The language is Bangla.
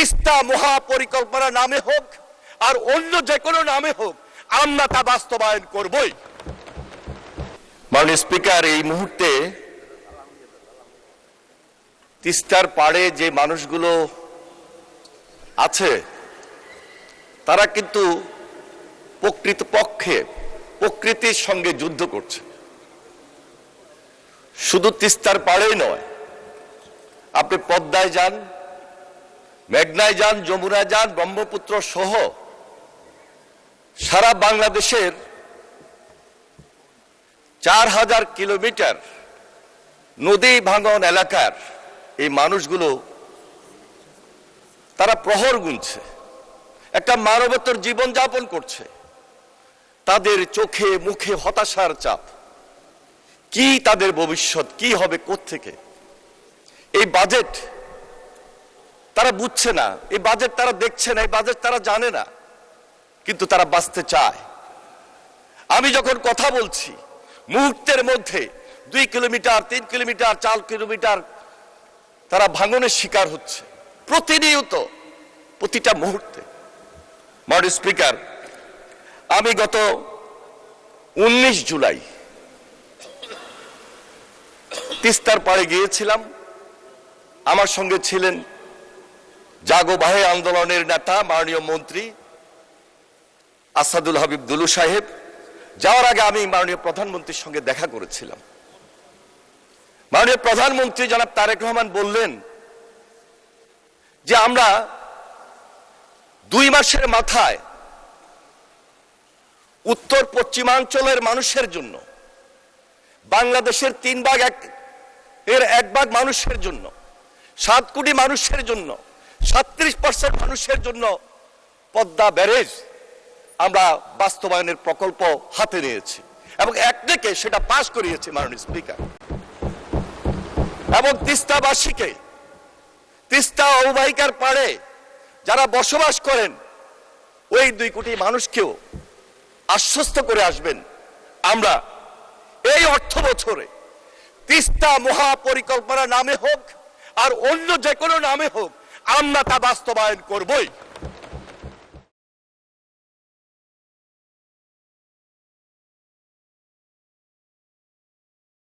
তিস্তা মহাপরিকল্পনা নামে হোক আর অন্য যে কোনো নামে হোক, আমরা তা বাস্তবায়ন করবই। মাননীয় স্পিকার, এই মুহূর্তে তিস্তার পাড়ে যে মানুষগুলো আছে তারা কিন্তু প্রকৃতপক্ষে প্রকৃতির সঙ্গে যুদ্ধ করছে। শুধু তিস্তার পাড়েই নয়, আপনি পদ্মায় যান, মেঘনায় যান, যমুনায় যান, ব্রহ্মপুত্র সহ সারা বাংলাদেশের 4000 কিলোমিটার নদী ভাঙন এলাকার এই মানুষগুলো তারা প্রহর গুনছে, একটা মানবতার জীবন যাপন করছে। তাদের চোখে মুখে হতাশার চাপ। কি তাদের ভবিষ্যৎ, কি হবে কোত্থেকে? এই বাজেট তারা বুঝছে না, এই বাজেট তারা দেখছে না, এই বাজেট তারা জানে না, কিন্তু তারা বাঁচতে চায়। আমি যখন কথা বলছি, মুহূর্তের মধ্যে 2 কিলোমিটার, 3 কিলোমিটার, 4 কিলোমিটার তারা ভাঙনের শিকার হচ্ছে প্রতিনিয়ত, প্রতিটা মুহূর্তে। মাননীয় স্পিকার, আমি গত 19 জুলাই তিস্তার পাড়ে গিয়েছিলাম। আমার সঙ্গে ছিলেন জাগো ভাই আন্দোলনের নেতা মাননীয় মন্ত্রী আসাদুল হাবিব দুলু সাহেব। যাওয়ার আগে আমি মাননীয় প্রধানমন্ত্রীর সঙ্গে দেখা করেছিলাম। মাননীয় প্রধানমন্ত্রী জনাব তারেক রহমান বললেন যে আমরা 2 মাসের মাথায় উত্তর পশ্চিমাঞ্চলের মানুষের জন্য, বাংলাদেশের 1 ভাগ মানুষের জন্য, 7 কোটি মানুষের জন্য, 37% মানুষের জন্য পদ্মা ব্যারেজ আমরা বাস্তবায়নের প্রকল্প হাতে নিয়েছি এবং একদিকে সেটা পাশ করিয়েছি মাননীয় স্পিকার। এবং তিস্তাবাসীকে, তিস্তা অববাহিকার পাড়ে যারা বসবাস করেন ওই 2 কোটি মানুষকেও আশ্বস্ত করে আসবেন, আমরা এই অর্থ বছরে তিস্তা মহাপরিকল্পনা নামে হোক আর অন্য যে কোনো নামে হোক, আমরা তা বাস্তবায়ন করবই।